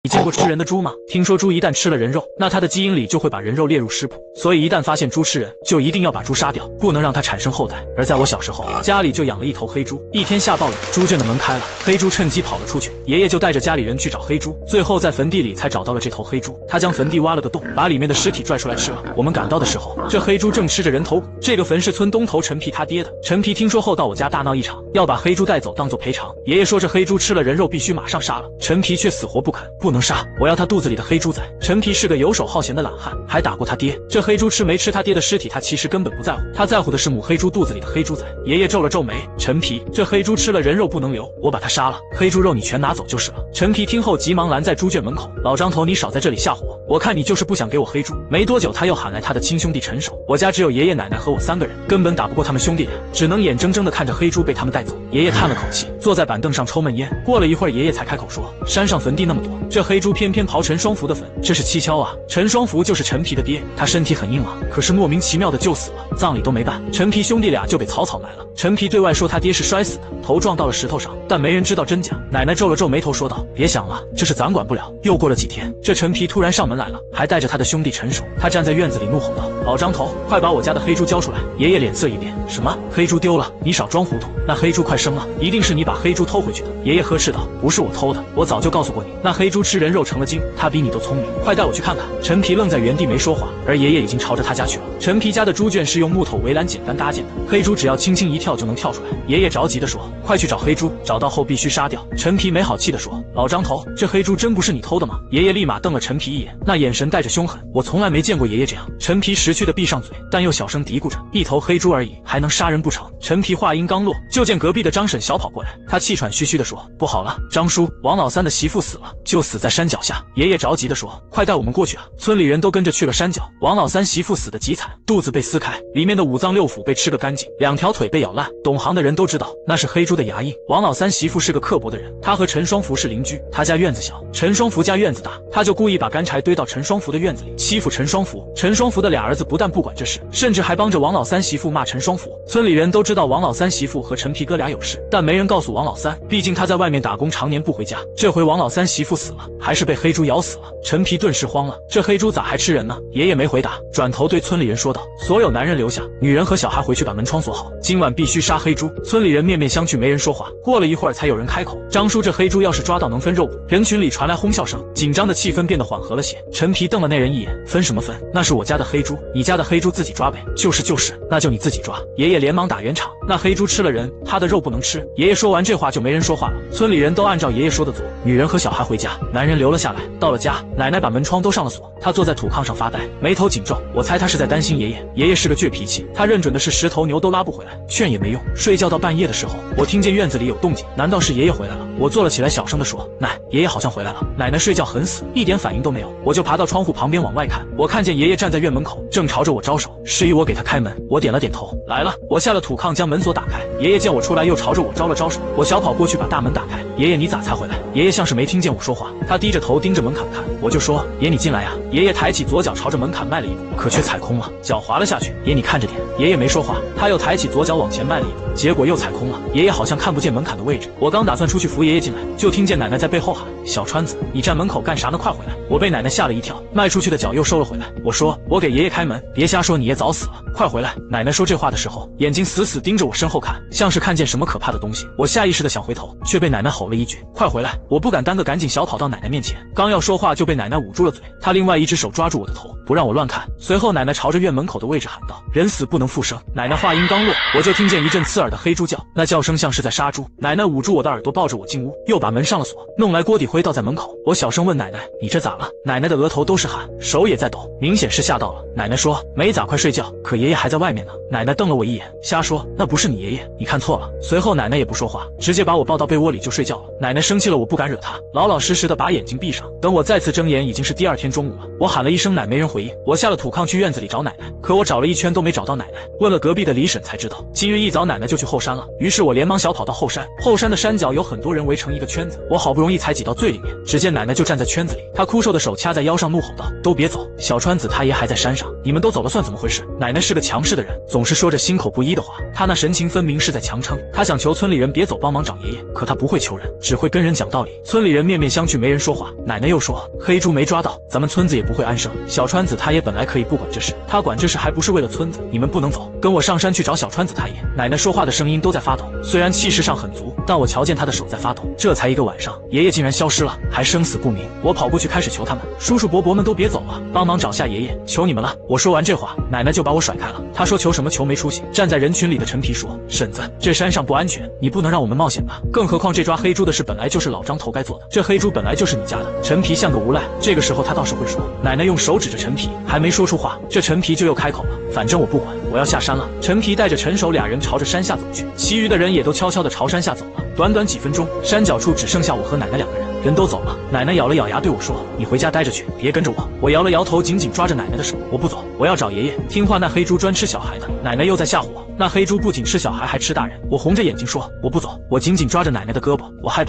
你见过吃人的猪吗？听说猪一旦吃了人肉，那它的基因里就会把人肉列入食谱，所以一旦发现猪吃人，就一定要把猪杀掉，不能让它产生后代。而在我小时候，家里就养了一头黑猪。一天下暴雨，猪圈的门开了，黑猪趁机跑了出去，爷爷就带着家里人去找黑猪，最后在坟地里才找到了这头黑猪。他将坟地挖了个洞，把里面的尸体拽出来吃了。我们赶到的时候，这黑猪正吃着人头骨。这个坟是村东头陈皮他爹的。陈皮听说后到我家大闹一场，要把黑猪带走当做赔偿。爷爷说这黑猪吃了人肉必须马上杀了，陈皮却死活不肯，不能杀，我要他肚子里的黑猪仔。陈皮是个游手好闲的懒汉，还打过他爹。这黑猪吃没吃他爹的尸体，他其实根本不在乎，他在乎的是母黑猪肚子里的黑猪仔。爷爷皱了皱眉，陈皮，这黑猪吃了人肉不能留，我把它杀了，黑猪肉你全拿走就是了。陈皮听后急忙拦在猪圈门口，老张头，你少在这里吓唬我，我看你就是不想给我黑猪。没多久他又喊来他的亲兄弟陈守，我家只有爷爷奶奶和我3个人，根本打不过他们兄弟俩，只能眼睁睁地看着黑猪被他们带走。爷爷叹了口气，坐在板凳上抽闷烟。过了一会儿，爷爷才开口说，山上坟地那么多，这黑猪偏偏刨陈双福的坟，这是蹊跷啊。陈双福就是陈皮的爹，他身体很硬朗，可是莫名其妙的就死了，葬礼都没办，陈皮兄弟俩就被草草埋了。陈皮对外说他爹是摔死的，头撞到了石头上，但没人知道真假。奶奶皱了皱眉头说道，别想了，这事咱管不了。又过了几天，这陈皮突然上门来了，还带着他的兄弟陈守。他站在院子里怒吼道，老张头，快把我家的黑猪交出来。爷爷脸色一变，什么黑猪丢了？你少装糊涂，那黑猪快生了，一定是你把黑猪偷回去的。爷爷呵斥道，不是我偷的，我早就告诉过你，那黑猪吃人肉成了精，它比你都聪明，快带我去看看。陈皮愣在原地没说话，而爷爷已经朝着他家去了。陈皮家的猪圈是用木头围栏简单搭建的，黑猪只要轻轻一跳就能跳出来。爷爷着急地说，快去找黑猪，找到后必须杀掉。陈皮没好气地说，老张头，这黑猪真不是你偷的吗？爷爷立马瞪了陈皮一眼，那眼神带着凶狠，我从来没见过爷爷这样。陈皮识趣地闭上嘴，但又小声嘀咕着，一头黑猪而已，还能杀人不成？陈皮话音刚落，就见隔壁的张婶小跑过来，他气喘吁吁地说，不好了，张叔，王老三的媳妇死了，就死在山脚下。爷爷着急地说，快带我们过去啊。村里人都跟着去了山脚，王老三媳妇死得极惨，肚子被撕开，里面的五脏六腑被吃个干净，2条腿被咬烂。懂行的人都知道，那是黑猪的牙印。王老三媳妇是个刻薄的人，他和陈双福是邻居，他家院子小，陈双福家院子大，他就故意把干柴堆到陈双福的院子里，欺负陈双福。陈双福的俩儿子不但不管这事，甚至还帮着王老三媳妇骂陈双福。村里人都知道王老三媳妇和陈皮哥俩有事，但没人告诉王老三，毕竟他在外面打工，常年不回家。这回王老三媳妇死了，还是被黑猪咬死了。陈皮顿时慌了，这黑猪咋还吃人呢？爷爷没回答，转头对村里人说道，所有男人留下，女人和小孩回去把门窗锁好，今晚必须杀黑猪。村里人面面相觑，没人说话。过了一会儿才有人开口，张叔，这黑猪要是抓到能分肉不？人群里传来哄笑声，紧张的气氛变得缓和了些。陈皮瞪了那人一眼，分什么分？那是我家的黑猪，你家的黑猪自己抓呗。就是，那就你自己抓。爷爷连忙打圆场，那黑猪吃了人，他的肉不能吃。爷爷说完这话就没人说话了，村里人都按照爷爷说的做，女人和小孩回家，男人留了下来。到了家，奶奶把门窗都上了锁，她坐在土炕上发呆，眉头紧皱。我猜她是在担心爷爷。爷爷是个倔脾气，他认准的是10头牛都拉不回来，劝也没用。睡觉到半夜的时候，我听见院子里有动静，难道是爷爷回来了？我坐了起来，小声地说，奶，爷爷好像回来了。奶奶睡觉很死，一点反应都没有。我就爬到窗户旁边往外看，我看见爷爷站在院门口，正朝着我招手，示意我给他开门。我点了点头，来了。我下了土炕，将门锁打开，爷爷见我出来，又朝着我招了招手。我小跑过去把大门打开，爷爷你咋才回来？爷爷像是没听见我说话，他低着头盯着门槛看。我就说，爷你进来呀。爷爷抬起左脚朝着门槛迈了一步，可却踩空了，脚滑了下去。爷你看着点。爷爷没说话，他又抬起左脚往前迈了一步，结果又踩空了。爷爷好像看不见门槛的位置。我刚打算出去扶爷爷进来，就听见奶奶在背后喊，小川子，你站门口干啥呢？快回来！我被奶奶吓了一跳，迈出去的脚又收了回来。我说，我给爷爷开门，别瞎说，你爷早死了，快回来！奶奶说这话的时候，眼睛死死盯着我身后看，像是看见什么可怕的东西。我下意识的想回头，却被奶奶吼了一句，快回来！我不敢耽搁，赶紧小跑到奶奶面前，刚要说话就被奶奶捂住了嘴，她另外一只手抓住我的头，不让我乱看。随后奶奶朝着院门口的位置喊道，人死不能复生。奶奶话音刚落，我就听见一阵刺耳的黑猪叫，那叫声像是在杀猪。奶奶捂住我的耳朵，抱着我进屋，又把门上了锁，弄来锅底灰倒在门口。我小声问奶奶，你这咋了？奶奶的额头都是汗，手也在抖，明显是吓到了。奶奶说，没咋，快睡觉，可爷爷还在外面呢。奶奶瞪了我一眼，瞎说，那不是你爷爷，你看错了。随后奶奶也不说话，直接把我抱到被窝里就睡觉了。奶奶生气了，我不敢惹她，老老实实的把眼睛闭上。等我再次睁眼，已经是第2天中午了。我喊了一声奶，没人回应。我下了土炕去院子里找奶奶，可我找了一圈都没找到奶奶。问了隔壁的李婶才知道，今日一早奶奶就去后山了。于是我连忙小跑到后山，后山的山脚有很多人围成一个圈子，我好不容易才挤到最里面，只见奶奶就站在圈子里，她枯瘦的手掐在腰上，怒吼道：“都别走，小川子他爷还在山上，你们都走了算怎么回事？”奶奶是个强势的人，总是说着心口不一的话，她那神情分明是在强撑。她想求村里人别走，帮忙找爷爷，可她不会求人，只会跟人讲道理。村里人面面相觑，没人说话。奶奶又说：“黑猪没抓到，咱们村子也不会安生。小川子他爷本来可以不管这事，他管这事还不是为了村子？你们不能走，跟我上山去找小川子他爷。”奶奶说话的声音都在发抖，虽然气势上很足，但我瞧见她的手在发抖。这才一个晚上，爷爷竟然消失了，还生死不明。我跑过去开始求他们：“叔叔伯伯们都别走了，帮忙找下爷爷，求你们了！”我说完这话，奶奶就把我甩开了。她说：“求什么求，没出息！”站在人群里的陈皮说：“婶子，这山上不安全，你不能让我们冒险吧？更何况这抓黑猪的事本来就是老张头该做的，这黑猪本来就是你家的。”陈皮像个无赖，这个时候他倒是会说。奶奶用手指着陈皮，还没说出话，这陈皮就又开口了：“反正我不管，我要下山了。”陈皮带着陈守俩人朝着山下走去，其余的人也都悄悄地朝山下走了。短短几分钟，山脚处只剩下我和奶奶两个人，人都走了。奶奶咬了咬牙对我说：“你回家待着去，别跟着我。”我摇了摇头，紧紧抓着奶奶的手：“我不走，我要找爷爷。听话，那黑猪专吃小孩的。”奶奶又在吓唬我：“那黑猪不仅吃小孩，还吃大人。”我红着眼睛说：“我不走。”我紧紧抓着奶奶的胳膊，我害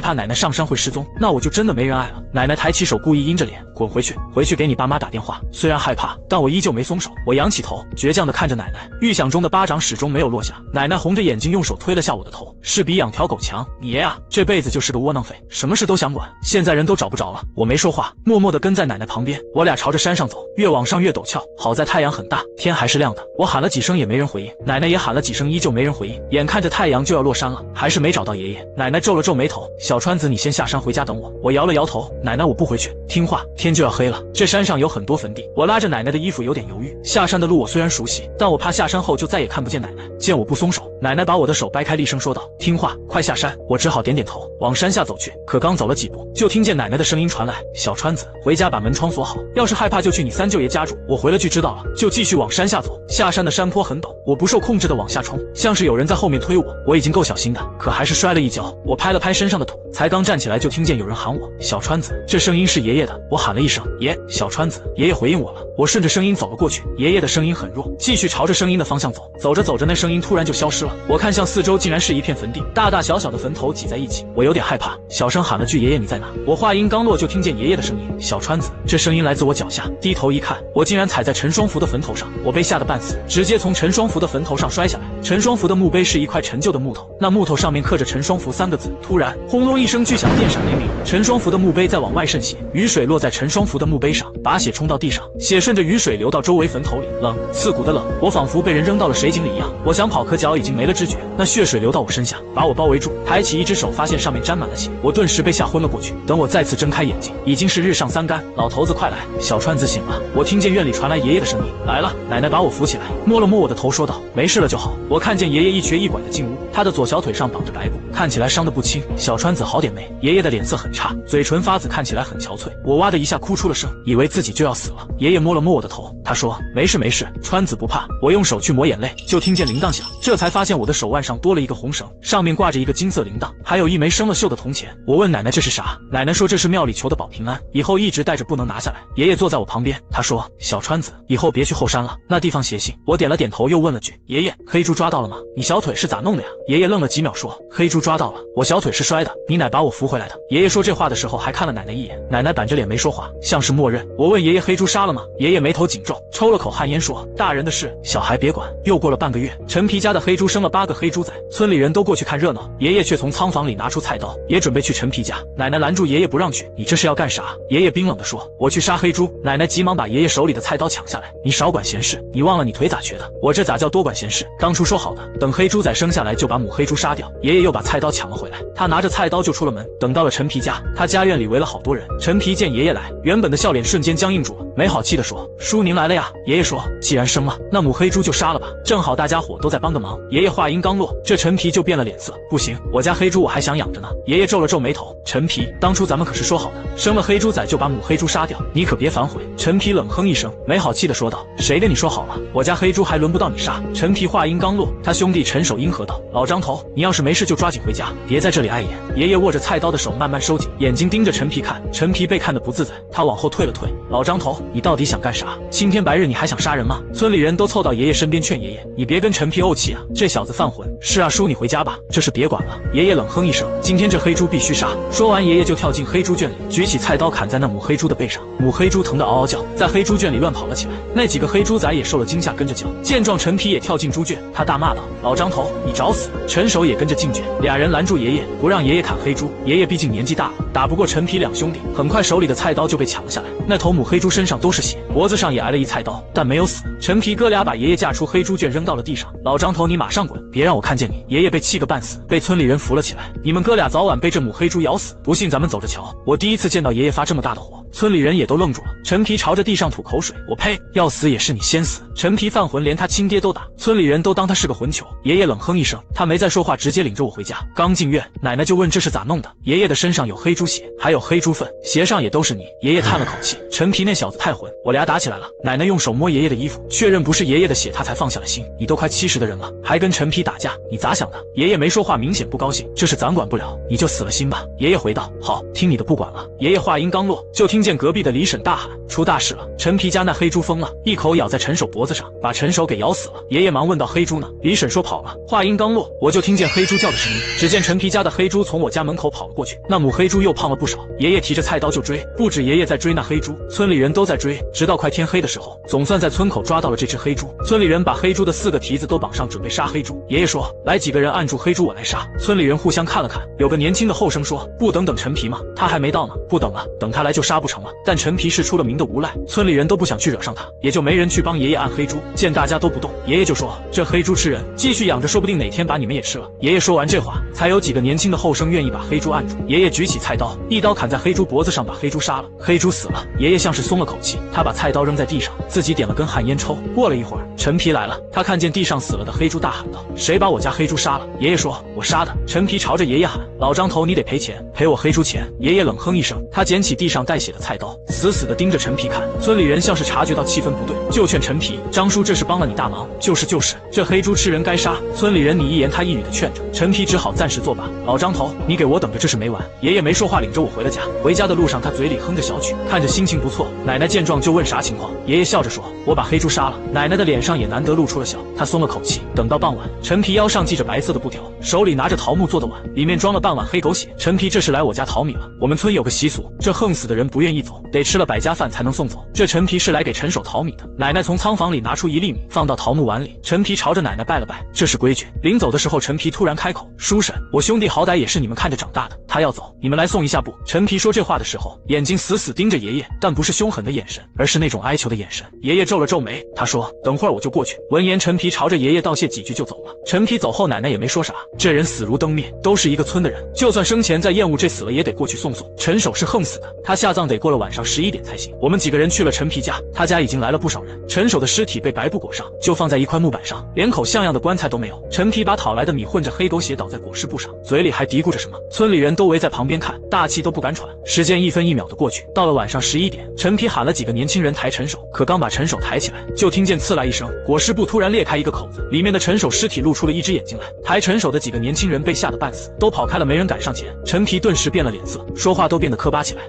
怕奶奶上山会失踪，那我就真的没人爱了。奶奶抬起手，故意阴着脸：“滚回去，回去给你爸妈打电话。”虽然害怕，但我依旧没松手。我仰起头，倔强地看着奶奶，预想中的巴掌始终没有落下。奶奶红着眼睛用手推了下我的头：“是比养条狗强。你爷啊，这辈子就是个窝囊废，什么事都想管，现在人都找不着了。”我没说话，默默地跟在奶奶旁边。我俩朝着山上走，越往上越陡峭。好在太阳很大，天还是亮的。我喊了几声也没人回应，奶奶也喊了几声，依旧没人回应。眼看着太阳就要落山了，还是没找到爷爷。奶奶皱了皱眉头：“小川子，你先下山回家等我。”我摇了摇头：“奶奶，我不回去，听话。”天就要黑了，这山上有很多坟地。我拉着奶奶的衣服，有点犹豫。下山的路我虽然熟悉，但我怕下山后就再也看不见奶奶。见我不松手，奶奶把我的手掰开，厉声说道：“听话，快下山。”我只好点点头，往山下走去。可刚走了几步，就听见奶奶的声音传来：“小川子，回家把门窗锁好，要是害怕就去你三舅爷家住。”我回了句知道了，就继续往山下走。下山的山坡很陡，我不受控制的往下冲，像是有人在后面推我。我已经够小心的，可还是摔了一跤。我拍了拍身上的土，才刚站起来，就听见有人喊我：“小川子！”这声音是爷爷的。我喊了一声：“爷！”小川子，爷爷回应我了。我顺着声音走了过去，爷爷的声音很弱，继续朝着声音的方向走。走着走着，那声音突然就消失了。我看向四周，竟然是一片坟地，大大小小的坟头挤在一起。我有点害怕，小声喊了句：“爷爷，你在哪？”我话音刚落，就听见爷爷的声音：“小川子！”这声音来自我脚下，低头一看，我竟然踩在陈双福的坟头上。我被吓得半死，直接从陈双福的坟头上摔下来。陈双福的墓碑是一块陈旧的木头，那木头上面刻着陈双福3个字。突然，轰隆一声巨响，电闪雷鸣，陈双福的墓碑在往外渗血，雨水落在陈双福的墓碑上，把血冲到地上，血顺着雨水流到周围坟头里，冷，刺骨的冷。我仿佛被人扔到了水井里一样，我想跑，可脚已经没了知觉。那血水流到我身下，把我包围住。抬起一只手，发现上面沾满了血，我顿时被吓昏了过去。等我再次睁开眼睛，已经是日上3竿。老头子快来，小川子醒了。我听见院里传来爷爷的声音：“来了。”奶奶把我扶起来，摸了摸我的头，说道：“没事了就好。”我看见爷爷一瘸一拐的进屋，他的左小腿上绑着白布，看起来伤得不轻。小川子好点没？爷爷的脸色很差，嘴唇发紫，看起来很憔悴。我哇的一下哭出了声，以为自己就要死了。爷爷摸了摸我的头，他说：“没事没事，川子不怕。”我用手去抹眼泪，就听见铃铛响，这才发现我的手腕上多了一个红绳，上面挂着一个金色铃铛，还有一枚生了锈的铜钱。我问奶奶这是啥，奶奶说这是庙里求的保平安，以后一直带着，不能拿下来。爷爷坐在我旁边，他说：“小川子，以后别去后山了，那地方邪性。”我点了点头，又问了句：“爷爷，黑猪抓到了吗？你小腿是咋弄的呀？”爷爷愣了几秒说：“黑猪抓到了，我小腿是摔的，你奶把我扶回来的。”爷爷说这话的时候还看了奶奶一眼，奶奶板着脸没说话，像是默认。我问爷爷：“黑猪杀了吗？”爷爷眉头紧皱，抽了口旱烟说：“大人的事，小孩别管。”又过了半个月，陈皮家的黑猪生了8个黑猪崽，村里人都过去看热闹，爷爷却从仓房里拿出菜刀，也准备去陈皮家。奶奶拦住爷爷不让去：“你这是要干啥？”爷爷冰冷地说：“我去杀黑猪。”奶奶急忙把爷爷手里的菜刀抢下来：“你少管闲事，你忘了你腿咋瘸的？我这咋叫多管闲事？当初说好的，等黑猪崽生下来就把母黑猪杀掉。”爷爷又把菜刀抢了回来，他拿着菜刀就出了门。等到了陈皮家，他家院里围了好多人。陈皮见爷爷来，原本的笑脸瞬间僵硬住了，没好气地说：“叔您来了呀。”爷爷说：“既然生了，那母黑猪就杀了吧，正好大家伙都在帮个忙。”爷爷话音刚落，这陈皮就变了脸色：“不行，我家黑猪我还想养着呢。”爷爷皱了皱眉头：“陈皮，当初咱们可是说好的，生了黑猪崽就把母黑猪杀掉，你可别反悔。”陈皮冷哼一声，没好气地说道：“谁跟你说好了？我家黑猪还轮不到你杀。”陈皮话音刚落，他兄弟陈守英喝道：“老张头，你要是没事就抓紧回家，别在这里碍眼。”爷爷握着菜刀的手慢慢收紧，眼睛盯着陈皮看。陈皮被看得不自在，他往后退了退。老张头，你到底想干啥？青天白日你还想杀人吗？村里人都凑到爷爷身边劝爷爷，你别跟陈皮怄气啊，这小子犯浑。是啊，叔你回家吧，这事别管了。爷爷冷哼一声，今天这黑猪必须杀。说完，爷爷就跳进黑猪圈里，举起菜刀砍在那母黑猪的背上。母黑猪疼得嗷嗷叫，在黑猪圈里乱跑了起来。那几个黑猪仔也受了惊吓，跟着叫。见状，陈皮也跳进猪圈，他大骂道：“老张头，你找死！”陈守也跟着进圈，俩人拦住爷爷，不让爷爷砍黑猪。爷爷毕竟年纪大了，打不过陈皮两兄弟，很快手里的菜刀就被抢了下来。那头母黑猪身上都是血，脖子上也挨了一菜刀，但没有死。陈皮哥俩把爷爷架出黑猪圈扔到了地上。老张头，你马上滚，别让我看见你！爷爷被气个半死，被村里人扶了起来。你们哥俩早晚被这母黑猪咬死，不信咱们走着瞧。我第一次见到爷爷发这么大的火。村里人也都愣住了。陈皮朝着地上吐口水，我呸！要死也是你先死！陈皮犯浑，连他亲爹都打，村里人都当他是个混球。爷爷冷哼一声，他没再说话，直接领着我回家。刚进院，奶奶就问这是咋弄的。爷爷的身上有黑猪血，还有黑猪粪，鞋上也都是泥。爷爷叹了口气，陈皮那小子太混，我俩打起来了。奶奶用手摸爷爷的衣服，确认不是爷爷的血，他才放下了心。你都快70的人了，还跟陈皮打架，你咋想的？爷爷没说话，明显不高兴。这事咱管不了，你就死了心吧。爷爷回道：好，听你的，不管了。爷爷话音刚落，就听见隔壁的李婶大喊：出大事了！陈皮家那黑猪疯了，一口咬在陈守脖子上，把陈守给咬死了。爷爷忙问道：黑猪呢？李婶说跑了。话音刚落，我就听见黑猪叫的声音。只见陈皮家的黑猪从我家门口跑了过去，那母黑猪又胖了不少。爷爷提着菜刀就追，不止爷爷在追那黑猪，村里人都在追，直到快天黑的时候，总算在村口抓到了这只黑猪。村里人把黑猪的4个蹄子都绑上，准备杀黑猪。爷爷说：来几个人按住黑猪，我来杀。村里人互相看了看，有个年轻的后生说：不等陈皮吗？他还没到呢。不等了，等他来就杀不成了。但陈皮是出了名的无赖，村里人都不想去惹上他，也就没人去帮爷爷按黑猪。见大家都不动，爷爷就说：这黑猪吃人，继续养着，说不定哪天把你们也吃了。爷爷说完这话，才有几个年轻的后生愿意把黑猪按住。爷爷举起菜刀，一刀砍在黑猪脖子上，把黑猪杀了。黑猪死了，爷爷像是松了口气，他把菜刀扔在地上，自己点了根旱烟抽。过了一会儿，陈皮来了，他看见地上死了的黑猪，大喊道：谁把我家黑猪杀了？爷爷说：我杀的。陈皮朝着爷爷喊：老张头，你得赔钱，赔我黑猪钱。爷爷冷哼一声，他捡起地上带血的菜刀，死死地盯着陈皮看。村里人像是察觉到气氛不对，就劝陈皮：张叔这是帮了你大忙。就是，这黑猪吃人该杀。村里人你一言他一语的劝着，陈皮只好暂时作罢。老张头，你给我等着，这事没完。爷爷没说话，领着我回了家。回家的路上，他嘴里哼着小曲，看着心情不错。奶奶见状就问啥情况，爷爷笑着说：我把黑猪杀了。奶奶的脸上也难得露出了笑，她松了口气。等到傍晚，陈皮腰上系着白色的布条，手里拿着桃木做的碗，里面装了半碗黑狗血。陈皮这是来我家淘米了。我们村有个习俗，这横死的人不愿意走，得吃了百家饭才能送走。这陈皮是来给陈守淘米的。奶奶从仓房里拿出1粒米，放到桃木碗里。陈皮朝着奶奶拜了拜，这是规矩。临走的时候，陈皮突然开口：叔婶，我兄弟好歹也是你们看着长大的，他要走，你们来送一下不？陈皮说这话的时候，眼睛死死盯着爷爷，但不是凶狠的眼神，而是那种哀求的眼神。爷爷皱了皱眉，他说：等会儿我就过去。闻言，陈皮朝着爷爷道谢几句就走了。陈皮走后，奶奶也没说啥。这人死如灯灭，都是一个村的人，就算生前再厌恶这死了，也得过去送送。陈守是横死的，他下葬得过了晚上11点才行。我们几个人去了陈皮家，他家已经来了不少人。陈守的尸体被白布裹上，就放在一块木板上，连口像样的棺材都没有。陈皮把讨来的米混着黑狗血倒在裹尸布上，嘴里还嘀咕着什么。村里人都围在旁边看，大气都不敢喘。时间1分1秒的过去，到了晚上11点，陈皮喊了几个年轻人抬陈守，可刚把陈守抬起来，就听见刺啦一声，裹尸布突然裂开一个口子，里面的陈守尸体露出了一只眼睛来。抬陈守的几个年轻人被吓得半死，都跑开了，没人敢上前。陈皮顿时变了脸色，说话都变得磕巴起来。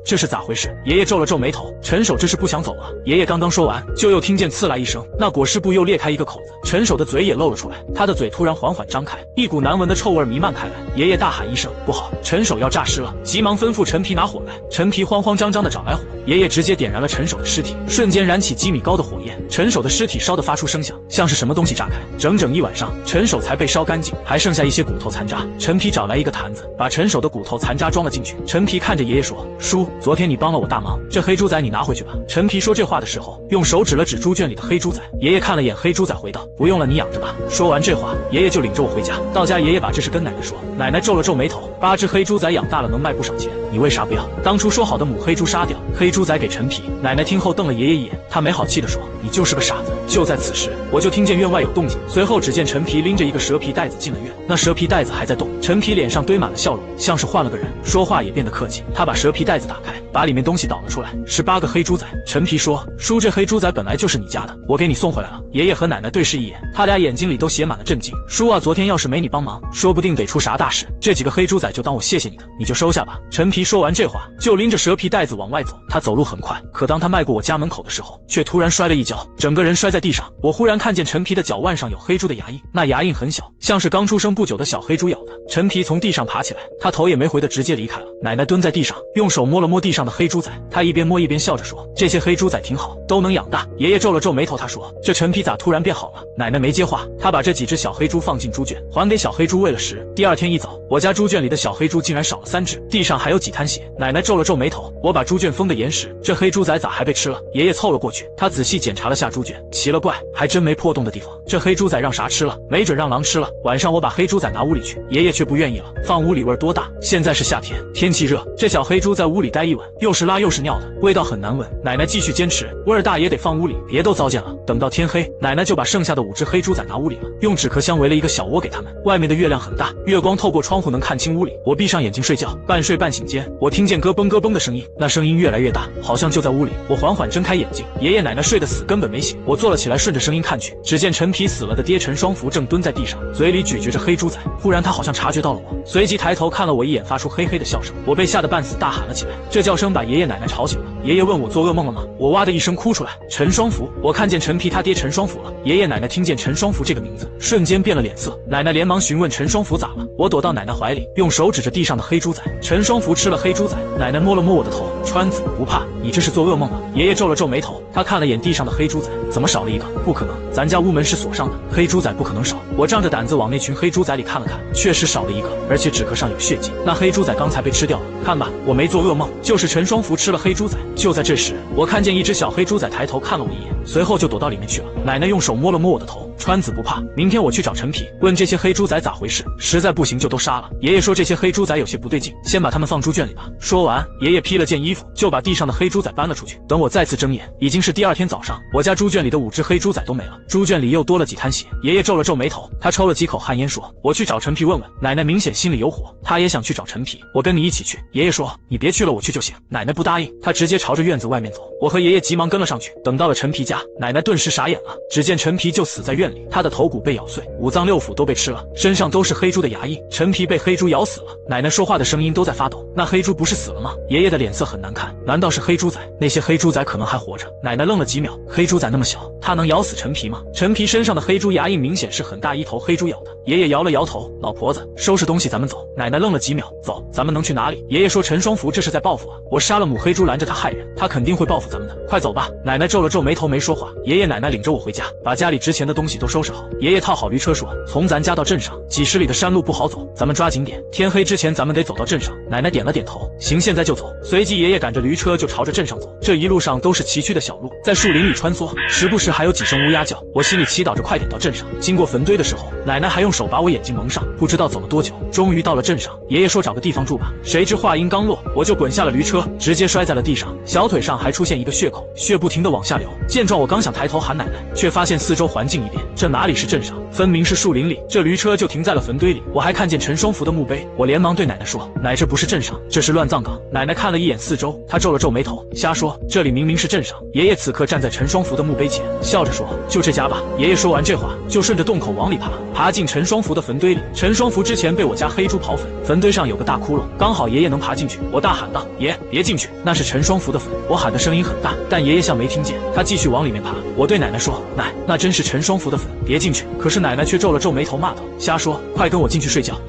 这是咋回事？爷爷皱了皱眉头，陈守这是不想走了。爷爷刚刚说完，就又听见刺啦一声，那裹尸布又裂开一个口子，陈守的嘴也露了出来，他的嘴突然缓缓张开，一股难闻的臭味弥漫开来。爷爷大喊一声：不好，陈守要诈尸了！急忙吩咐陈皮拿火来。陈皮慌慌张张的找来火，爷爷直接点燃了陈守的尸体，瞬间燃起几米高的火焰，陈守的尸体烧得发出声响，像是什么东西炸开。整整1晚上，陈守才被烧干净，还剩下一些骨头残渣。陈皮找来一个坛子，把陈守的骨头残渣装了进去。陈皮看着爷爷说：叔，昨天你帮了我大忙，这黑猪仔你拿回去吧。陈皮说这话的时候，用手指了指猪圈里的黑猪仔。爷爷看了眼黑猪仔，回道：不用了，你养着吧。说完这话，爷爷就领着我回家。到家，爷爷把这事跟奶奶说，奶奶皱了皱眉头：8只黑猪仔养大了能卖不少钱，你为啥不要？当初说好的母黑猪杀掉，黑猪仔给陈皮。奶奶听后瞪了爷爷一眼，她没好气地说：你就是个傻子。就在此时，我就听见院外有动静，随后只见陈皮拎着一个蛇皮袋子进了院，那蛇皮袋子还在动，陈皮脸上堆满了笑容，像是换了个人，说话也变得客气。他把蛇皮袋子打开，把里面东西倒了出来，是8个黑猪仔。陈皮说：“叔，这黑猪仔本来就是你家的，我给你送回来了。”爷爷和奶奶对视一眼，他俩眼睛里都写满了震惊。叔啊，昨天要是没你帮忙，说不定得出啥大事。这几个黑猪仔就当我谢谢你的，你就收下吧。陈皮说完这话，就拎着蛇皮袋子往外走。他走路很快，可当他迈过我家门口的时候，却突然摔了一跤，整个人摔在地上。我忽然看见陈皮的脚腕上有黑猪的牙印，那牙印很小，像是刚出生不久的小黑猪咬的。陈皮从地上爬起来，他头也没回的直接离开了。奶奶蹲在地上，用手摸了摸地上的黑猪仔，她一边摸一边笑着说：“这些黑猪仔挺好，都能养大。”爷爷皱了皱眉头，他说：“这陈皮咋突然变好了？”奶奶没接话，她把这几只小黑猪放进猪圈，还给小黑猪喂了食。第二天一早，我家猪圈里的小黑猪竟然少了3只，地上还有几滩血。奶奶皱了皱眉头，我把猪圈封得严实，这黑猪仔咋还被吃了？爷爷凑了过去，他仔细检查了下猪圈，奇了怪，还真没破洞的地方。这黑猪仔让啥吃了？没准让狼吃了。晚上我把黑猪仔拿屋里去，爷爷却不愿意了，放屋里味多大？现在是夏天，天气热，这小黑猪在屋里待一晚，又是拉又是尿的，味道很难闻。奶奶继续坚持，味儿大也得放屋里，别都糟践了。等到天黑，奶奶就把剩下的5只黑猪仔拿屋里了，用纸壳箱围了一个小窝给他们。外面的月亮很大，月光透过窗户能看清屋里。我闭上眼睛睡觉，半睡半醒间，我听见咯嘣咯嘣的声音，那声音越来越大，好像就在屋里。我缓缓睁开眼睛，爷爷奶奶睡得死，根本没醒。我坐了起来，顺着声音看去，只见陈皮死了的爹陈双福正蹲在地上，嘴里咀嚼着黑猪仔。忽然他好像察觉到了我，随即抬头看了我一眼，发出嘿嘿的笑声。我被吓得半死，大喊了起来。这叫声把爷爷奶奶吵醒了。爷爷问我做噩梦了吗？我哇的一声哭出来。陈双福，我看见陈皮他爹陈双福了。爷爷奶奶听见陈双福这个名字，瞬间变了脸色。奶奶连忙询问陈双福咋了。我躲到奶奶怀里，用手指着地上的黑猪仔。陈双福吃了黑猪仔。奶奶摸了摸我的头，川子不怕，你这是做噩梦了。爷爷皱了皱眉头，他看了眼地上的黑猪仔，怎么少了一个？不可能，咱家屋门是锁上的，黑猪仔不可能少。我仗着胆子往那群黑猪仔里看了看，确实少了一个，而且纸壳上有血迹，那黑猪仔刚才被吃掉了。看吧，我没做噩梦，就是陈双福吃了黑猪仔。就在这时，我看见一只小黑猪仔抬头看了我一眼，随后就躲到里面去了。奶奶用手摸了摸我的头，川子不怕，明天我去找陈皮，问这些黑猪仔咋回事，实在不行就都杀了。爷爷说这些黑猪仔有些不对劲，先把他们放猪圈里吧。说完，爷爷披了件衣服，就把地上的黑猪仔搬了出去。等我再次睁眼，已经是第2天早上，我家猪圈里的5只黑猪仔都没了，猪圈里又多了几滩血。爷爷皱了皱眉头，他抽了几口旱烟说：“我去找陈皮问问。”奶奶明显心里有火，她也想去找陈皮。我跟你一起去。爷爷说：“你别去了，我去就行。”奶奶不答应，她直接朝着院子外面走。我和爷爷急忙跟了上去。等到了陈皮家，奶奶顿时傻眼了，只见陈皮就死在院里，他的头骨被咬碎，5脏6腑都被吃了，身上都是黑猪的牙印。陈皮被黑猪咬死了。奶奶说话的声音都在发抖。那黑猪不是死了吗？爷爷的脸色很难看。难道是黑猪仔？那些黑猪仔可能还活着。奶奶愣了几秒，黑猪仔那么小，它能咬死陈皮吗？陈皮身上的黑猪牙印明显是很大一头黑猪咬的。爷爷摇了摇头，老婆子，收拾东西咱们走。奶奶愣了几秒，走，咱们能去哪里？爷爷说陈双福这是在报复啊，我杀了母黑猪拦着他害人，他肯定会报复咱们的，快走吧。奶奶皱了皱眉头没说话。爷爷奶奶领着我回家，把家里值钱的东西都收拾好。爷爷套好驴车说，从咱家到镇上几十里的山路不好走，咱们抓紧点，天黑之前咱们得走到镇上。奶奶点了点头，行，现在就走。随即爷爷赶着驴车就朝着镇上走。这一路上都是崎岖的小路，在树林里穿梭，时不时还有几声乌鸦叫。我心里祈祷着快点到镇上。经过坟堆的时候，奶奶还用手把我眼睛蒙上。不知道走了多久，终于到了镇上。爷爷说找个地方住吧。谁知话音刚落，我就滚下了驴车，直接摔在了地上，小腿上还出现一个血口，血不停地往下流。见状，我刚想抬头喊奶奶，却发现四周环境一变，这哪里是镇上，分明是树林里。这驴车就停在了坟堆里，我还看见陈双福的墓碑。我连忙对奶奶说，奶，这不是镇上，这是乱葬岗。奶奶看了一眼四周，她皱了皱眉头，瞎说，这里明明是镇上。爷爷此刻站在陈双福的墓碑前，笑着说，就这家吧。爷爷说完这话，就顺着洞口往里爬进陈双福的坟堆里。陈双福之前被我家黑猪刨坟，坟堆上有个大窟窿，刚好爷爷能爬进去。我大喊道，爷，别进去，那是陈双福的坟。我喊的声音很大，但爷爷像没听见，他继续往里面爬。我对奶奶说，奶，那真是陈双福的坟，别进去。可是奶奶却皱了皱眉头骂道，瞎说，快跟我进去睡觉。